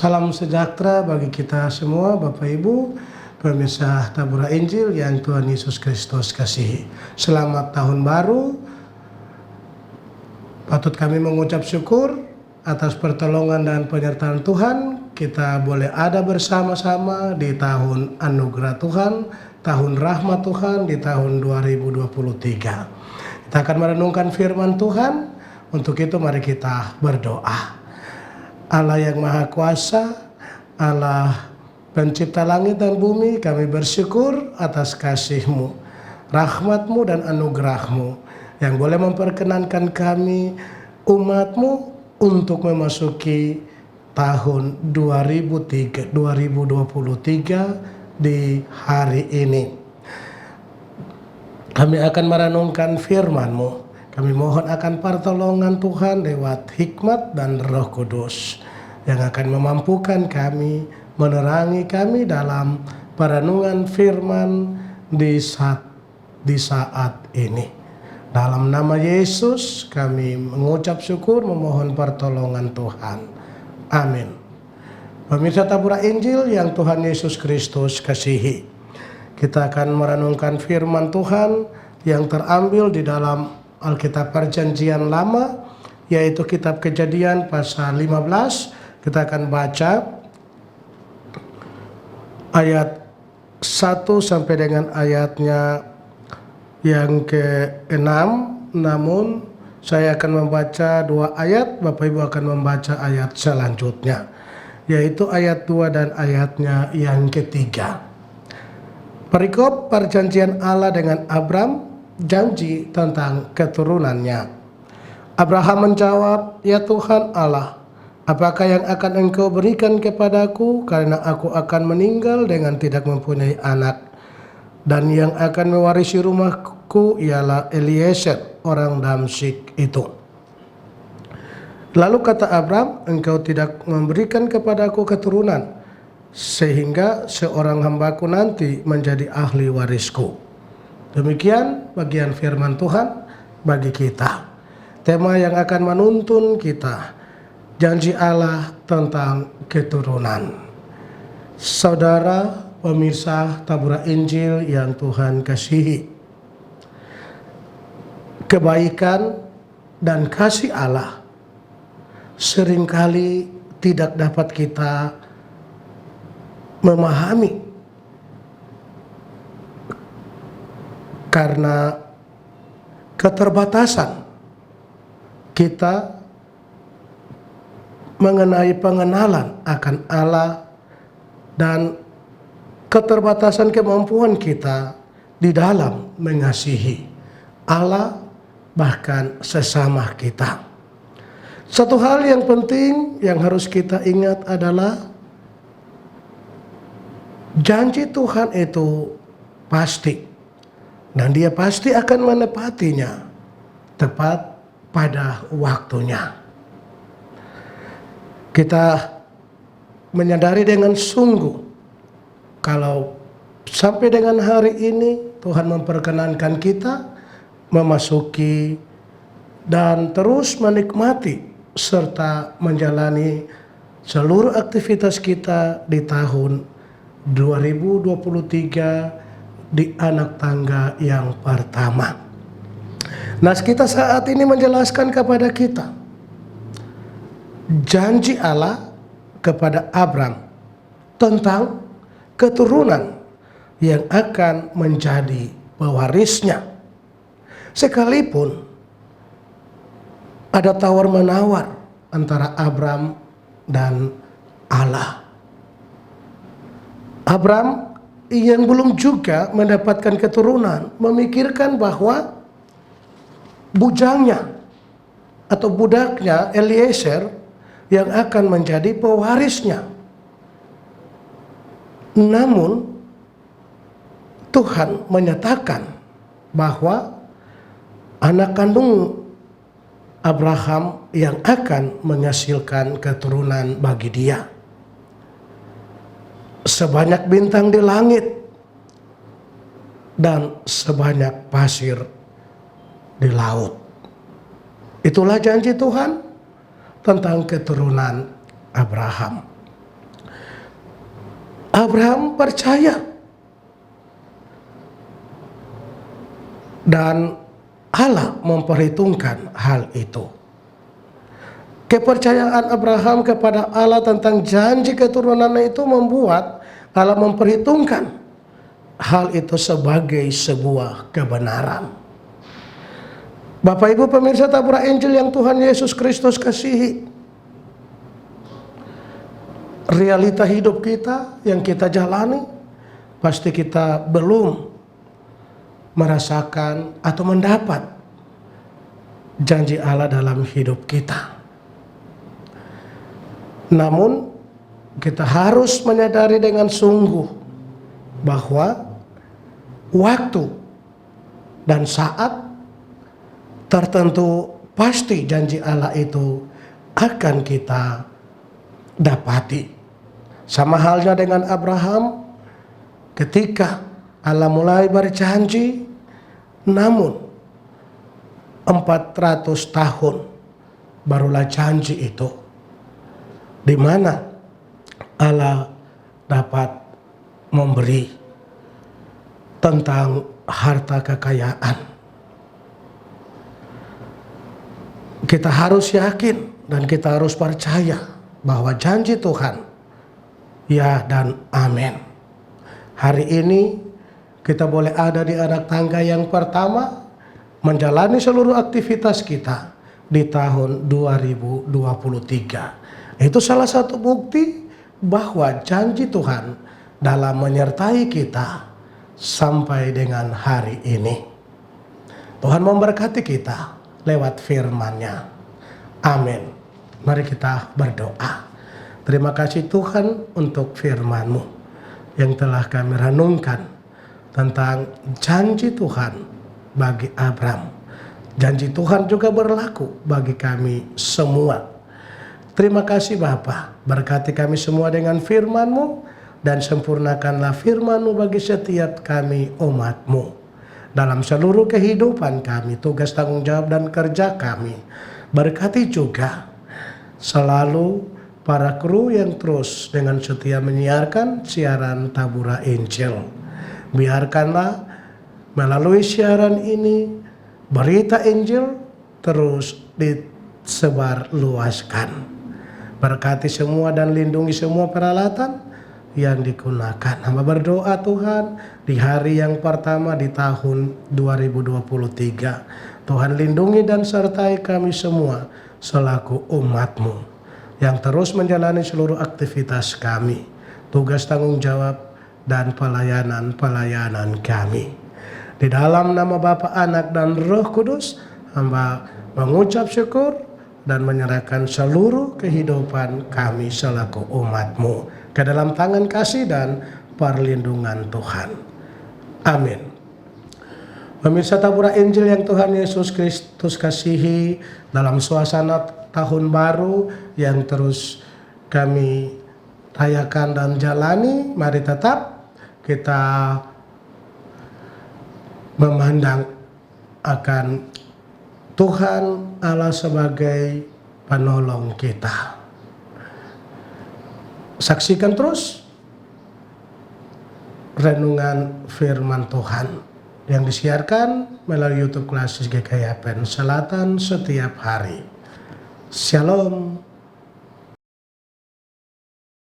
Salam sejahtera bagi kita semua, Bapak Ibu, pemirsa Tabura Injil yang Tuhan Yesus Kristus kasihi. Selamat tahun baru. Patut kami mengucap syukur atas pertolongan dan penyertaan Tuhan. Kita boleh ada bersama-sama di tahun anugerah Tuhan, tahun rahmat Tuhan di tahun 2023. Kita akan merenungkan firman Tuhan. Untuk itu mari kita berdoa. Allah yang Maha Kuasa, Allah Pencipta langit dan bumi, kami bersyukur atas kasih-Mu, rahmat-Mu dan anugerah-Mu yang boleh memperkenankan kami, umat-Mu, untuk memasuki tahun 2023 di hari ini. Kami akan merenungkan firman-Mu. Kami mohon akan pertolongan Tuhan lewat hikmat dan Roh Kudus yang akan memampukan kami, menerangi kami dalam perenungan firman di saat ini. Dalam nama Yesus kami mengucap syukur, memohon pertolongan Tuhan. Amin. Pemirsa Tabura Injil yang Tuhan Yesus Kristus kasihi, kita akan merenungkan firman Tuhan yang terambil di dalam Alkitab Perjanjian Lama, yaitu kitab Kejadian pasal 15. Kita akan baca ayat 1 sampai dengan ayatnya yang ke-6. Namun saya akan membaca 2 ayat, Bapak Ibu akan membaca ayat selanjutnya, yaitu ayat 2 dan ayatnya yang ketiga. Perikop perjanjian Allah dengan Abram, janji tentang keturunannya. Abraham menjawab, "Ya Tuhan Allah, apakah yang akan Engkau berikan kepadaku, karena aku akan meninggal dengan tidak mempunyai anak, dan yang akan mewarisi rumahku ialah Eliezer orang Damsyik itu." Lalu kata Abram, "Engkau tidak memberikan kepadaku keturunan, sehingga seorang hambaku nanti menjadi ahli warisku." Demikian bagian firman Tuhan bagi kita. Tema yang akan menuntun kita, janji Allah tentang keturunan. Saudara pemirsa Tabura Injil yang Tuhan kasihi, kebaikan dan kasih Allah seringkali tidak dapat kita memahami karena keterbatasan kita mengenai pengenalan akan Allah dan keterbatasan kemampuan kita di dalam mengasihi Allah bahkan sesama kita. Satu hal yang penting yang harus kita ingat adalah janji Tuhan itu pasti. Dan Dia pasti akan menepatinya tepat pada waktunya. Kita menyadari dengan sungguh kalau sampai dengan hari ini Tuhan memperkenankan kita memasuki dan terus menikmati serta menjalani seluruh aktivitas kita di tahun 2023 di anak tangga yang pertama. Nah, kita saat ini menjelaskan kepada kita janji Allah kepada Abram tentang keturunan yang akan menjadi pewarisnya. Sekalipun ada tawar-menawar antara Abram dan Allah. Abram yang belum juga mendapatkan keturunan memikirkan bahwa bujangnya atau budaknya Eliezer yang akan menjadi pewarisnya. Namun Tuhan menyatakan bahwa anak kandung Abraham yang akan menghasilkan keturunan bagi dia sebanyak bintang di langit dan sebanyak pasir di laut. Itulah janji Tuhan tentang keturunan Abraham. Abraham percaya dan Allah memperhitungkan hal itu. Kepercayaan Abraham kepada Allah tentang janji keturunannya itu membuat Allah memperhitungkan hal itu sebagai sebuah kebenaran. Bapak Ibu pemirsa tabur Injil yang Tuhan Yesus Kristus kasihi, realita hidup kita yang kita jalani, pasti kita belum merasakan atau mendapat janji Allah dalam hidup kita. Namun kita harus menyadari dengan sungguh bahwa waktu dan saat tertentu pasti janji Allah itu akan kita dapati. Sama halnya dengan Abraham, ketika Allah mulai berjanji, namun 400 tahun barulah janji itu, di mana Allah dapat memberi tentang harta kekayaan. Kita harus yakin dan kita harus percaya bahwa janji Tuhan ya dan amin. Hari ini kita boleh ada di anak tangga yang pertama, menjalani seluruh aktivitas kita di tahun 2023. Itu salah satu bukti bahwa janji Tuhan dalam menyertai kita sampai dengan hari ini. Tuhan memberkati kita lewat firman-Nya. Amin. Mari kita berdoa. Terima kasih Tuhan untuk firman-Mu yang telah kami renungkan tentang janji Tuhan bagi Abraham. Janji Tuhan juga berlaku bagi kami semua. Terima kasih Bapa, berkati kami semua dengan firman-Mu dan sempurnakanlah firman-Mu bagi setiap kami umat-Mu. Dalam seluruh kehidupan kami, tugas tanggung jawab dan kerja kami. Berkati juga selalu para kru yang terus dengan setia menyiarkan siaran Tabura Injil. Biarkanlah melalui siaran ini berita Injil terus disebar luaskan. Berkati semua dan lindungi semua peralatan yang digunakan. Hamba berdoa Tuhan di hari yang pertama di tahun 2023. Tuhan lindungi dan sertai kami semua selaku umat-Mu yang terus menjalani seluruh aktivitas kami, tugas tanggung jawab dan pelayanan kami. Di dalam nama Bapa, Anak dan Roh Kudus, hamba mengucap syukur dan menyerahkan seluruh kehidupan kami selaku umat-Mu ke dalam tangan kasih dan perlindungan Tuhan. Amin. Pemirsa Tabura Injil yang Tuhan Yesus Kristus kasihi, dalam suasana tahun baru yang terus kami rayakan dan jalani, mari tetap kita memandang akan Tuhan Allah sebagai penolong kita. Saksikan terus renungan firman Tuhan yang disiarkan melalui YouTube Klasis GKI Selatan setiap hari. Shalom.